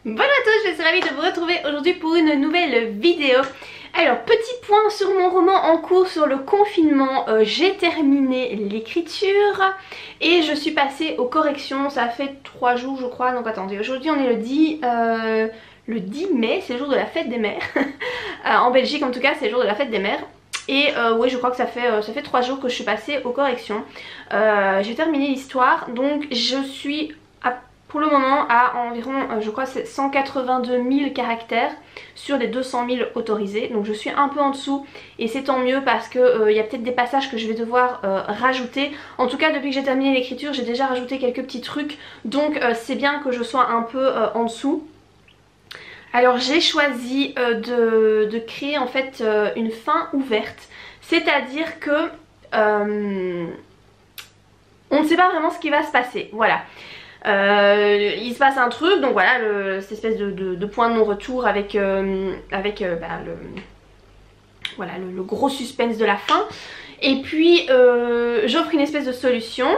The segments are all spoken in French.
Bonjour à tous, je suis ravie de vous retrouver aujourd'hui pour une nouvelle vidéo. Alors, petit point sur mon roman en cours sur le confinement. J'ai terminé l'écriture et je suis passée aux corrections. Ça fait 3 jours je crois, donc attendez, aujourd'hui on est le 10 mai, c'est le jour de la fête des mères. En Belgique en tout cas c'est le jour de la fête des mères. Et oui, je crois que ça fait 3 jours que je suis passée aux corrections. J'ai terminé l'histoire, donc je suis pour le moment à environ, je crois c'est 182 000 caractères sur les 200 000 autorisés. Donc je suis un peu en dessous et c'est tant mieux parce que il y a peut-être des passages que je vais devoir rajouter. En tout cas depuis que j'ai terminé l'écriture j'ai déjà rajouté quelques petits trucs. Donc c'est bien que je sois un peu en dessous. Alors j'ai choisi de créer en fait une fin ouverte. C'est-à-dire que on ne sait pas vraiment ce qui va se passer. Voilà. Il se passe un truc, donc voilà, cette espèce de point de non-retour avec, le gros suspense de la fin. Et puis j'offre une espèce de solution,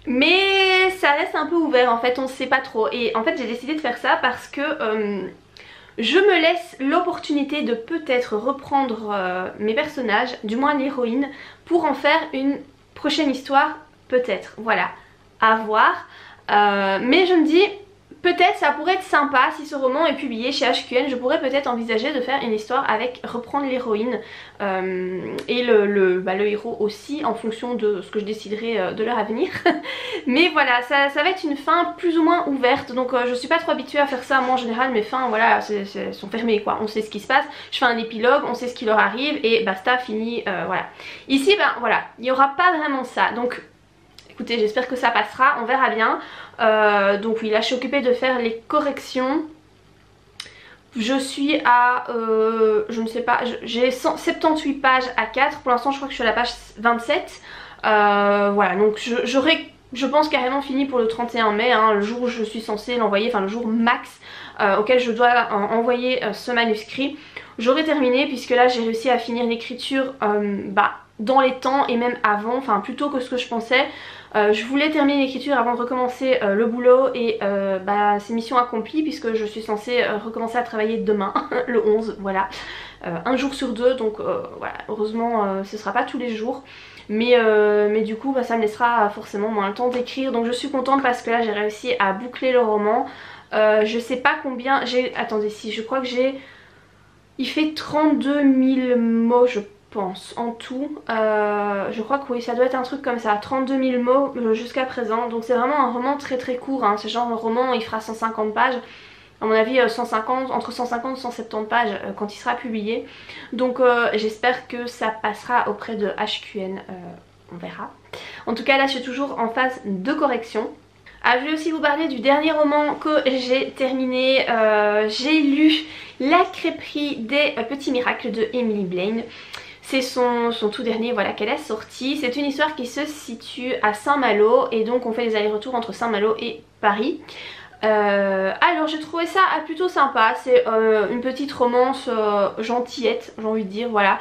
mais ça reste un peu ouvert en fait, on ne sait pas trop. Et en fait j'ai décidé de faire ça parce que je me laisse l'opportunité de peut-être reprendre mes personnages, du moins l'héroïne, pour en faire une prochaine histoire, peut-être, voilà, à voir. Mais je me dis, peut-être ça pourrait être sympa si ce roman est publié chez HQN, je pourrais peut-être envisager de faire une histoire avec reprendre l'héroïne et le héros aussi en fonction de ce que je déciderai de leur avenir. Mais voilà, ça va être une fin plus ou moins ouverte, donc je suis pas trop habituée à faire ça. Moi en général mes fins voilà, sont fermées quoi, on sait ce qui se passe, je fais un épilogue, on sait ce qui leur arrive et basta, fini, voilà. Ici ben voilà, il n'y aura pas vraiment ça, donc écoutez, j'espère que ça passera, on verra bien. Donc oui, là je suis occupée de faire les corrections. Je suis à, je ne sais pas, j'ai 78 pages à 4. Pour l'instant je crois que je suis à la page 27. Voilà, donc je pense carrément fini pour le 31 mai, hein, le jour où je suis censée l'envoyer, enfin le jour max auquel je dois envoyer ce manuscrit. J'aurai terminé puisque là j'ai réussi à finir l'écriture dans les temps et même avant, enfin plus tôt que ce que je pensais. Je voulais terminer l'écriture avant de recommencer le boulot et c'est mission accomplie puisque je suis censée recommencer à travailler demain, le 11, voilà. Un jour sur deux, donc voilà, heureusement ce sera pas tous les jours. Mais du coup ça me laissera forcément moins le temps d'écrire, donc je suis contente parce que là j'ai réussi à boucler le roman. Je sais pas combien j'ai, attendez, si je crois que j'ai, il fait 32 000 mots je pense en tout. Je crois que oui, ça doit être un truc comme ça, 32 000 mots jusqu'à présent, donc c'est vraiment un roman très très court, hein. C'est genre le roman il fera 150 pages, à mon avis 150, entre 150 et 170 pages quand il sera publié, donc j'espère que ça passera auprès de HQN, on verra. En tout cas là je suis toujours en phase de correction. Ah, je vais aussi vous parler du dernier roman que j'ai terminé. J'ai lu La crêperie des petits miracles de Emily Blaine. C'est son tout dernier, voilà, qu'elle a sorti. C'est une histoire qui se situe à Saint-Malo et donc on fait des allers-retours entre Saint-Malo et Paris. Alors j'ai trouvé ça plutôt sympa. C'est une petite romance gentillette, j'ai envie de dire, voilà.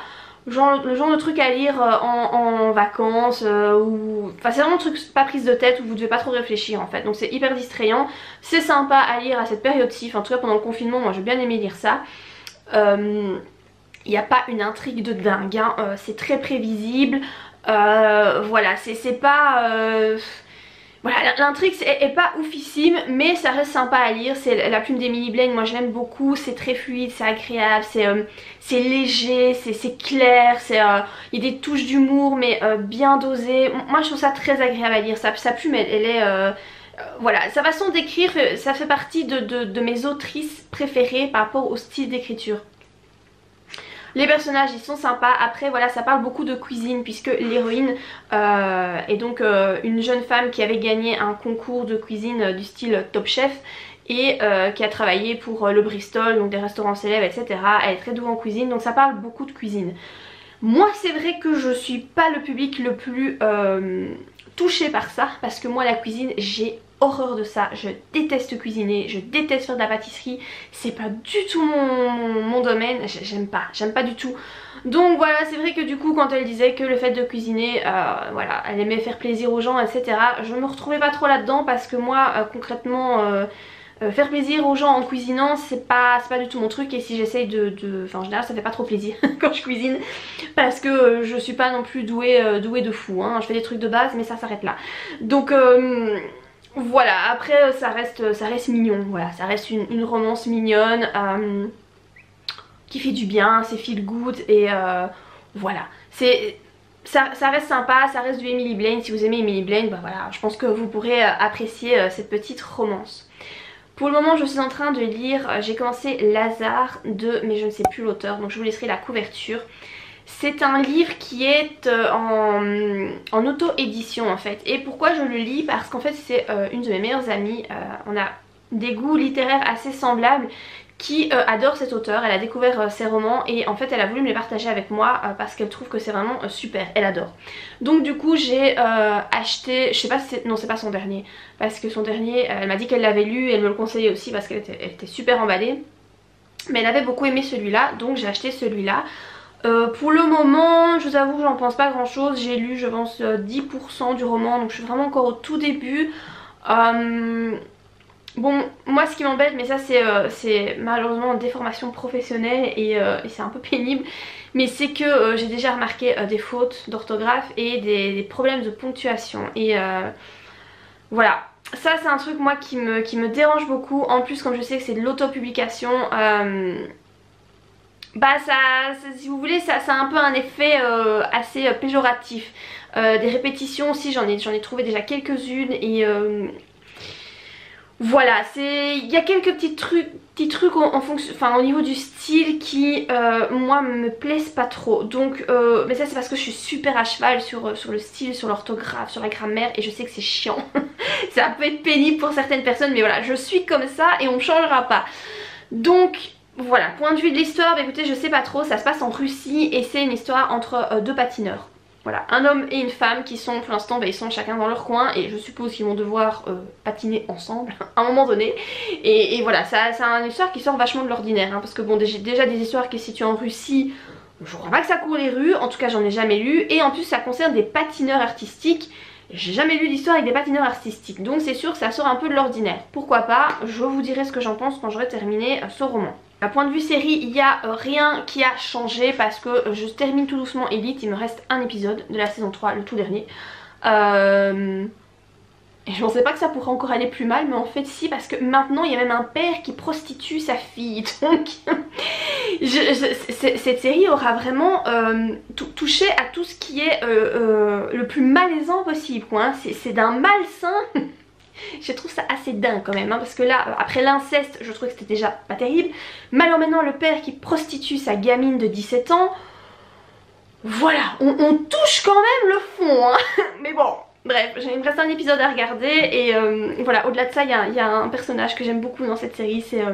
Le genre de truc à lire en vacances ou... Enfin c'est vraiment un truc pas prise de tête où vous devez pas trop réfléchir en fait. Donc c'est hyper distrayant, c'est sympa à lire à cette période-ci, enfin, en tout cas pendant le confinement moi j'ai bien aimé lire ça. Il n'y a pas une intrigue de dingue, hein. C'est très prévisible, voilà, c'est pas... Voilà, l'intrigue est pas oufissime mais ça reste sympa à lire. C'est la plume d'Emily Blaine, moi je l'aime beaucoup, c'est très fluide, c'est agréable, c'est léger, c'est clair, il y a des touches d'humour mais bien dosées. Moi je trouve ça très agréable à lire, sa plume elle est... voilà, sa façon d'écrire, ça fait partie de mes autrices préférées par rapport au style d'écriture. Les personnages ils sont sympas, après voilà ça parle beaucoup de cuisine puisque l'héroïne est donc une jeune femme qui avait gagné un concours de cuisine du style Top Chef et qui a travaillé pour le Bristol, donc des restaurants célèbres etc. Elle est très douée en cuisine, donc ça parle beaucoup de cuisine. Moi c'est vrai que je suis pas le public le plus touchée par ça parce que moi la cuisine j'ai horreur de ça, je déteste cuisiner, je déteste faire de la pâtisserie, c'est pas du tout mon domaine, j'aime pas du tout. Donc voilà, c'est vrai que du coup quand elle disait que le fait de cuisiner, voilà, elle aimait faire plaisir aux gens etc, je me retrouvais pas trop là-dedans parce que moi concrètement Faire plaisir aux gens en cuisinant, c'est pas du tout mon truc, et si j'essaye enfin en général ça fait pas trop plaisir quand je cuisine, parce que je suis pas non plus douée de fou, hein. Je fais des trucs de base mais ça s'arrête là. Donc voilà, après ça reste mignon, voilà, ça reste une romance mignonne qui fait du bien, c'est feel good, et voilà, ça reste sympa, ça reste du Emily Blaine. Si vous aimez Emily Blaine, bah voilà, je pense que vous pourrez apprécier cette petite romance. Pour le moment je suis en train de lire, j'ai commencé Lazare mais je ne sais plus l'auteur, donc je vous laisserai la couverture. C'est un livre qui est en auto-édition en fait. Et pourquoi je le lis? Parce qu'en fait c'est une de mes meilleures amies, on a des goûts littéraires assez semblables, qui adore cet auteur. Elle a découvert ses romans et en fait elle a voulu me les partager avec moi parce qu'elle trouve que c'est vraiment super, elle adore. Donc du coup j'ai acheté, je sais pas si c'est, non c'est pas son dernier, parce que son dernier elle m'a dit qu'elle l'avait lu et elle me le conseillait aussi parce qu'elle était super emballée, mais elle avait beaucoup aimé celui-là, donc j'ai acheté celui-là. Pour le moment je vous avoue que j'en pense pas grand chose, j'ai lu je pense 10% du roman, donc je suis vraiment encore au tout début. Bon, moi ce qui m'embête, mais ça c'est malheureusement une déformation professionnelle et c'est un peu pénible, mais c'est que j'ai déjà remarqué des fautes d'orthographe et des problèmes de ponctuation, et voilà. Ça c'est un truc moi qui me dérange beaucoup. En plus comme je sais que c'est de l'autopublication, bah si vous voulez ça a un peu un effet assez péjoratif. Des répétitions aussi j'en ai trouvé déjà quelques-unes, et voilà, il y a quelques petits trucs en fonction, enfin au niveau du style qui moi me plaisent pas trop. Donc mais ça c'est parce que je suis super à cheval sur le style, sur l'orthographe, sur la grammaire, et je sais que c'est chiant. Ça peut être pénible pour certaines personnes, mais voilà, je suis comme ça et on me changera pas. Donc voilà, point de vue de l'histoire, bah, écoutez je sais pas trop, ça se passe en Russie et c'est une histoire entre deux patineurs. Voilà, un homme et une femme qui sont pour l'instant, bah, ils sont chacun dans leur coin, et je suppose qu'ils vont devoir patiner ensemble à un moment donné. Et voilà, c'est une histoire qui sort vachement de l'ordinaire, hein, parce que bon, déjà des histoires qui se situent en Russie, je crois pas que ça court les rues, en tout cas j'en ai jamais lu, et en plus ça concerne des patineurs artistiques. J'ai jamais lu d'histoire avec des patineurs artistiques, donc c'est sûr que ça sort un peu de l'ordinaire. Pourquoi pas, je vous dirai ce que j'en pense quand j'aurai terminé ce roman. À point de vue série, il n'y a rien qui a changé parce que je termine tout doucement Elite, il me reste un épisode de la saison 3, le tout dernier. Et je pensais pas que ça pourrait encore aller plus mal, mais en fait si, parce que maintenant il y a même un père qui prostitue sa fille, donc cette série aura vraiment touché à tout ce qui est le plus malaisant possible, quoi, hein. C'est d'un malsain. Je trouve ça assez dingue quand même, hein, parce que là, après l'inceste, je trouvais que c'était déjà pas terrible. Mais alors maintenant, le père qui prostitue sa gamine de 17 ans, voilà, on touche quand même le fond, hein. Mais bon, bref, il me reste un épisode à regarder, et voilà, au-delà de ça, il y a un personnage que j'aime beaucoup dans cette série, c'est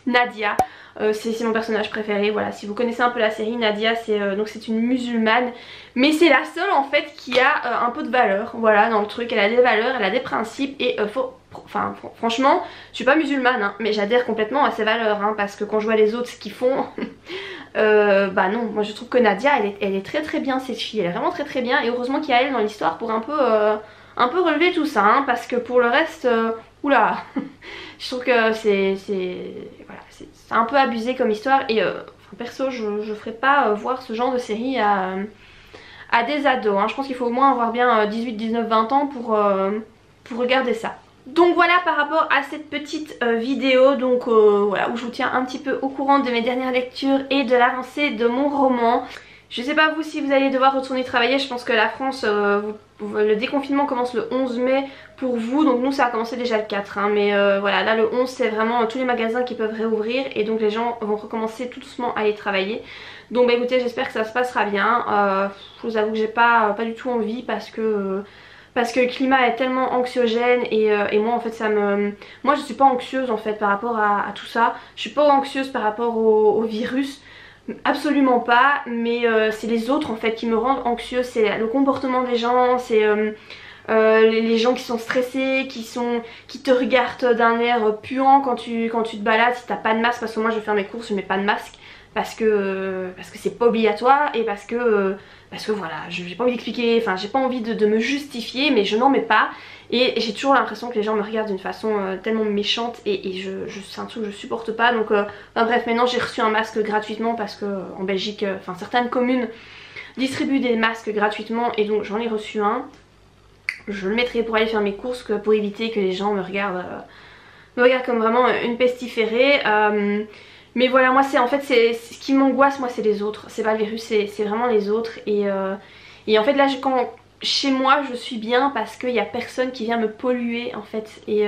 Nadia. C'est mon personnage préféré, voilà, si vous connaissez un peu la série, Nadia c'est une musulmane, mais c'est la seule en fait qui a un peu de valeur, voilà, dans le truc. Elle a des valeurs, elle a des principes, et franchement, je suis pas musulmane, hein, mais j'adhère complètement à ses valeurs, hein, parce que quand je vois les autres ce qu'ils font, bah non, moi je trouve que Nadia elle est très très bien, cette fille, elle est vraiment très très bien, et heureusement qu'il y a elle dans l'histoire pour un peu relever tout ça, hein, parce que pour le reste, oula, je trouve que c'est un peu abusé comme histoire, et perso je ferais pas voir ce genre de série à des ados, hein. Je pense qu'il faut au moins avoir bien 18, 19, 20 ans pour regarder ça. Donc voilà par rapport à cette petite vidéo, donc voilà, où je vous tiens un petit peu au courant de mes dernières lectures et de l'avancée de mon roman. Je sais pas vous si vous allez devoir retourner travailler, je pense que la France, le déconfinement commence le 11 mai pour vous, donc nous ça a commencé déjà le 4, hein, mais voilà, là le 11 c'est vraiment tous les magasins qui peuvent réouvrir, et donc les gens vont recommencer tout doucement à aller travailler. Donc bah écoutez, j'espère que ça se passera bien. Je vous avoue que j'ai pas du tout envie parce que le climat est tellement anxiogène, et moi en fait moi je suis pas anxieuse en fait par rapport à tout ça. Je suis pas anxieuse par rapport au virus, absolument pas, mais c'est les autres en fait qui me rendent anxieuse. C'est le comportement des gens, c'est les gens qui sont stressés, qui te regardent d'un air puant quand tu te balades si t'as pas de masque, parce que moi je vais faire mes courses, je mets pas de masque parce que c'est pas obligatoire et parce que voilà, j'ai pas envie d'expliquer, enfin j'ai pas envie de me justifier, mais je n'en mets pas. Et j'ai toujours l'impression que les gens me regardent d'une façon tellement méchante et c'est un truc que je supporte pas. Donc enfin, bref, maintenant j'ai reçu un masque gratuitement parce que en Belgique, enfin certaines communes distribuent des masques gratuitement et donc j'en ai reçu un. Je le mettrai pour aller faire mes courses pour éviter que les gens me regardent comme vraiment une pestiférée. Mais voilà, moi c'est en fait ce qui m'angoisse, moi c'est les autres, c'est pas le virus, c'est vraiment les autres. Et en fait là quand chez moi je suis bien parce qu'il n'y a personne qui vient me polluer en fait. Et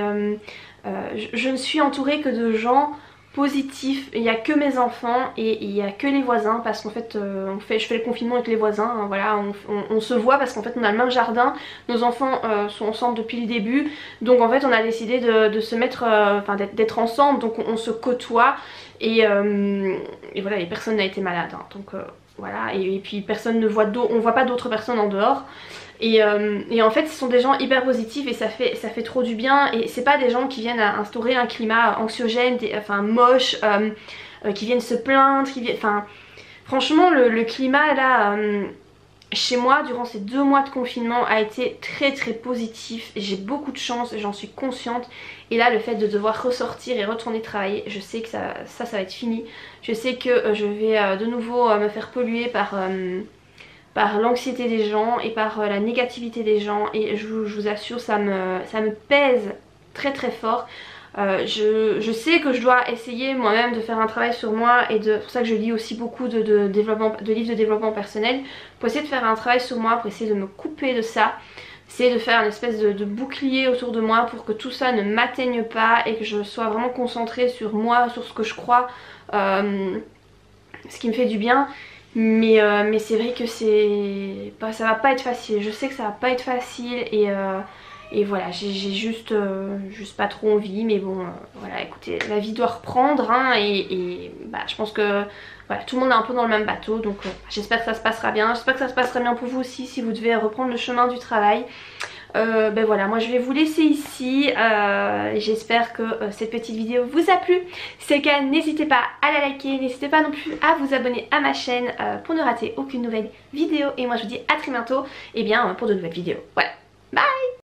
je ne suis entourée que de gens positifs, il n'y a que mes enfants et il n'y a que les voisins parce qu'en fait, je fais le confinement avec les voisins, hein, voilà, on se voit parce qu'en fait on a le même jardin, nos enfants sont ensemble depuis le début, donc en fait on a décidé de se mettre, enfin d'être ensemble, donc on se côtoie et voilà, et personne n'a été malade, hein, donc voilà, et puis personne ne voit on voit pas d'autres personnes en dehors. Et en fait ce sont des gens hyper positifs et ça fait trop du bien. Et c'est pas des gens qui viennent à instaurer un climat anxiogène, enfin moche, qui viennent se plaindre, enfin franchement le climat là chez moi durant ces 2 mois de confinement a été très très positif. J'ai beaucoup de chance, j'en suis consciente. Et là le fait de devoir ressortir et retourner travailler, je sais que ça va être fini. Je sais que je vais de nouveau me faire polluer par l'anxiété des gens et par la négativité des gens, et je vous assure ça me pèse très très fort. Je sais que je dois essayer moi-même de faire un travail sur moi et c'est pour ça que je lis aussi beaucoup de livres de développement personnel pour essayer de faire un travail sur moi, pour essayer de me couper de ça, essayer de faire une espèce de bouclier autour de moi pour que tout ça ne m'atteigne pas et que je sois vraiment concentrée sur moi, sur ce que je crois, ce qui me fait du bien. Mais c'est vrai que ça va pas être facile, je sais que ça va pas être facile et voilà, j'ai juste pas trop envie, mais bon voilà, écoutez, la vie doit reprendre hein, et je pense que voilà, tout le monde est un peu dans le même bateau, donc j'espère que ça se passera bien, j'espère que ça se passera bien pour vous aussi si vous devez reprendre le chemin du travail. Voilà, moi je vais vous laisser ici, j'espère que cette petite vidéo vous a plu. Si c'est le cas, n'hésitez pas à la liker, n'hésitez pas non plus à vous abonner à ma chaîne pour ne rater aucune nouvelle vidéo. Et moi je vous dis à très bientôt et bien pour de nouvelles vidéos. Voilà, bye.